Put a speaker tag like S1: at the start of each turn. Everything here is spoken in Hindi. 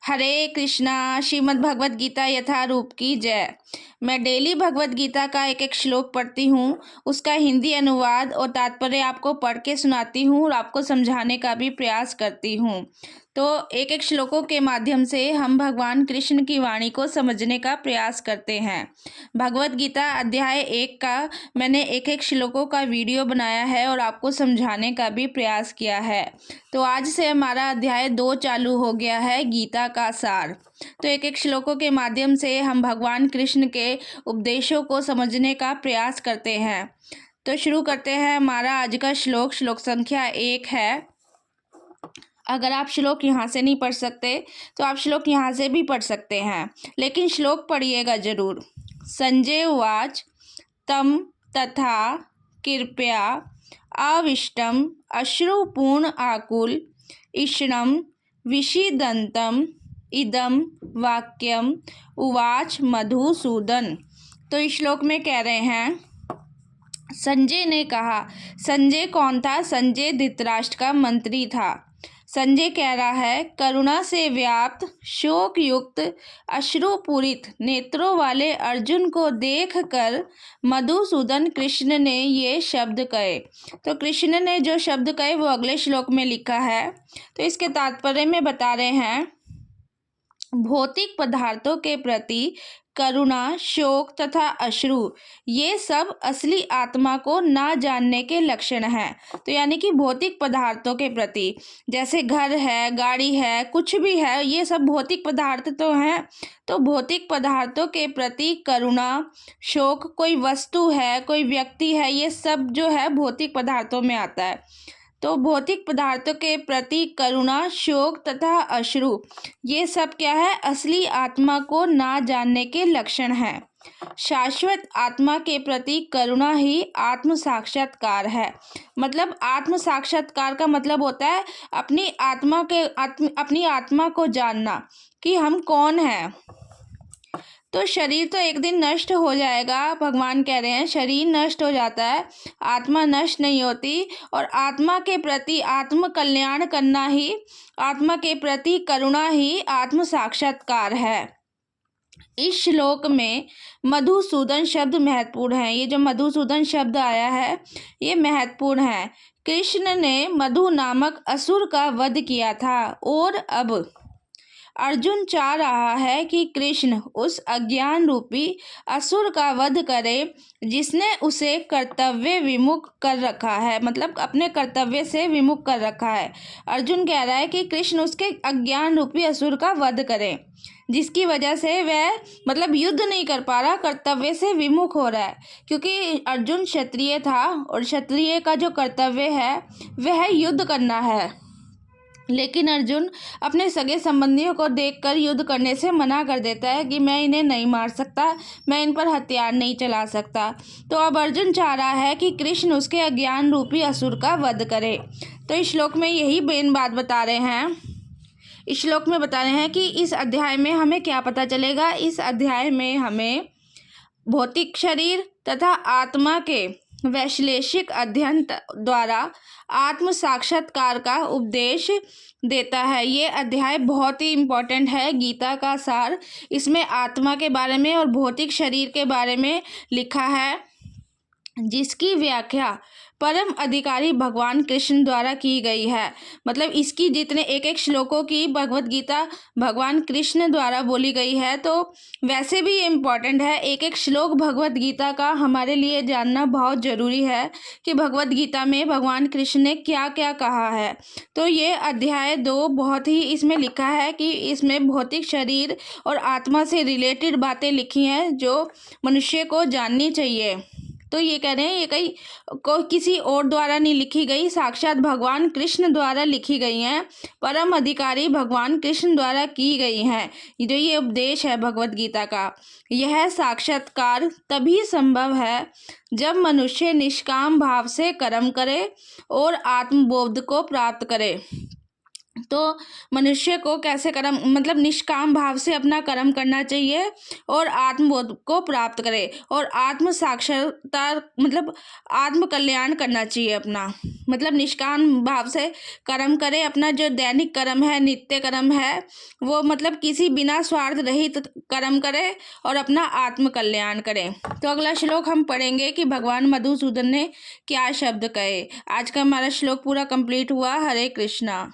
S1: हरे कृष्णा। श्रीमद् भगवत गीता यथारूप की जय। मैं डेली भगवत गीता का एक एक श्लोक पढ़ती हूँ, उसका हिंदी अनुवाद और तात्पर्य आपको पढ़ के सुनाती हूँ और आपको समझाने का भी प्रयास करती हूँ। तो एक एक श्लोकों के माध्यम से हम भगवान कृष्ण की वाणी को समझने का प्रयास करते हैं। भगवत गीता अध्याय 1 का मैंने एक एक श्लोकों का वीडियो बनाया है और आपको समझाने का भी प्रयास किया है। तो आज से हमारा अध्याय 2 चालू हो गया है, गीता का सार। तो एक एक श्लोकों के माध्यम से हम भगवान कृष्ण के उपदेशों को समझने का प्रयास करते हैं। तो शुरू करते हैं हमारा आज का श्लोक। श्लोक संख्या 1 है। अगर आप श्लोक यहाँ से नहीं पढ़ सकते तो आप श्लोक यहाँ से भी पढ़ सकते हैं, लेकिन श्लोक पढ़िएगा जरूर। संजय उवाच तम तथा कृपया आविष्टम अश्रुपूर्ण आकुल ईषणं विषीदन्तम् इदं वाक्यम उवाच मधुसूदन। तो इस श्लोक में कह रहे हैं, संजय ने कहा। संजय कौन था? संजय धृतराष्ट्र का मंत्री था। संजय कह रहा है, करुणा से व्याप्त शोक युक्त अश्रुपूरित नेत्रों वाले अर्जुन को देखकर मधुसूदन कृष्ण ने ये शब्द कहे। तो कृष्ण ने जो शब्द कहे वो अगले श्लोक में लिखा है। तो इसके तात्पर्य में बता रहे हैं, भौतिक पदार्थों के प्रति करुणा, शोक तथा अश्रु ये सब असली आत्मा को ना जानने के लक्षण हैं। तो यानी कि भौतिक पदार्थों के प्रति, जैसे घर है, गाड़ी है, कुछ भी है, ये सब भौतिक पदार्थ तो हैं। तो भौतिक पदार्थों के प्रति करुणा, शोक, कोई वस्तु है, कोई व्यक्ति है, ये सब जो है भौतिक पदार्थों में आता है। तो भौतिक पदार्थों के प्रति करुणा, शोक तथा अश्रु ये सब क्या है? असली आत्मा को ना जानने के लक्षण हैं। शाश्वत आत्मा के प्रति करुणा ही आत्म साक्षात्कार है। मतलब आत्म साक्षात्कार का मतलब होता है अपनी आत्मा को जानना कि हम कौन हैं। तो शरीर तो एक दिन नष्ट हो जाएगा। भगवान कह रहे हैं शरीर नष्ट हो जाता है, आत्मा नष्ट नहीं होती। और आत्मा के प्रति आत्म कल्याण करना ही, आत्मा के प्रति करुणा ही आत्म साक्षात्कार है। इस श्लोक में मधुसूदन शब्द महत्वपूर्ण है। ये जो मधुसूदन शब्द आया है ये महत्वपूर्ण है। कृष्ण ने मधु नामक असुर का वध किया था और अब अर्जुन चाह रहा है कि कृष्ण उस अज्ञान रूपी असुर का वध करे जिसने उसे कर्तव्य विमुख कर रखा है। मतलब अपने कर्तव्य से विमुख कर रखा है। अर्जुन कह रहा है कि कृष्ण उसके अज्ञान रूपी असुर का वध करे, जिसकी वजह से वह मतलब युद्ध नहीं कर पा रहा, कर्तव्य से विमुख हो रहा है। क्योंकि अर्जुन क्षत्रिय था और क्षत्रिय का जो कर्तव्य है वह युद्ध करना है, लेकिन अर्जुन अपने सगे संबंधियों को देखकर युद्ध करने से मना कर देता है कि मैं इन्हें नहीं मार सकता, मैं इन पर हथियार नहीं चला सकता। तो अब अर्जुन चाह रहा है कि कृष्ण उसके अज्ञान रूपी असुर का वध करे। तो इस श्लोक में यही मेन बात बता रहे हैं। इस श्लोक में बता रहे हैं कि इस अध्याय में हमें क्या पता चलेगा। इस अध्याय में हमें भौतिक शरीर तथा आत्मा के वैश्लेषिक अध्ययन द्वारा आत्म साक्षात्कार का उपदेश देता है। ये अध्याय बहुत ही इम्पोर्टेंट है, गीता का सार। इसमें आत्मा के बारे में और भौतिक शरीर के बारे में लिखा है, जिसकी व्याख्या परम अधिकारी भगवान कृष्ण द्वारा की गई है। मतलब इसकी जितने एक एक श्लोकों की भगवत गीता भगवान कृष्ण द्वारा बोली गई है। तो वैसे भी ये इम्पॉर्टेंट है, एक एक श्लोक भगवत गीता का हमारे लिए जानना बहुत ज़रूरी है कि भगवत गीता में भगवान कृष्ण ने क्या क्या कहा है। तो ये अध्याय 2 बहुत ही इसमें लिखा है कि इसमें भौतिक शरीर और आत्मा से रिलेटेड बातें लिखी हैं जो मनुष्य को जाननी चाहिए। तो ये कह रहे हैं ये किसी और द्वारा नहीं लिखी गई, साक्षात भगवान कृष्ण द्वारा लिखी गई हैं, परम अधिकारी भगवान कृष्ण द्वारा की गई हैं। जो ये उपदेश है भगवत गीता का, यह साक्षात्कार तभी संभव है जब मनुष्य निष्काम भाव से कर्म करे और आत्मबोध को प्राप्त करे। तो मनुष्य को कैसे कर्म मतलब निष्काम भाव से अपना कर्म करना चाहिए और आत्मबोध को प्राप्त करे और आत्म साक्षरता मतलब आत्म कल्याण करना चाहिए अपना, मतलब निष्काम भाव से कर्म करे। अपना जो दैनिक कर्म है, नित्य कर्म है, वो मतलब किसी बिना स्वार्थ रहित कर्म करे और अपना आत्म कल्याण करे। तो अगला श्लोक हम पढ़ेंगे कि भगवान मधुसूदन ने क्या शब्द कहे। आज का हमारा श्लोक पूरा कंप्लीट हुआ। हरे कृष्णा।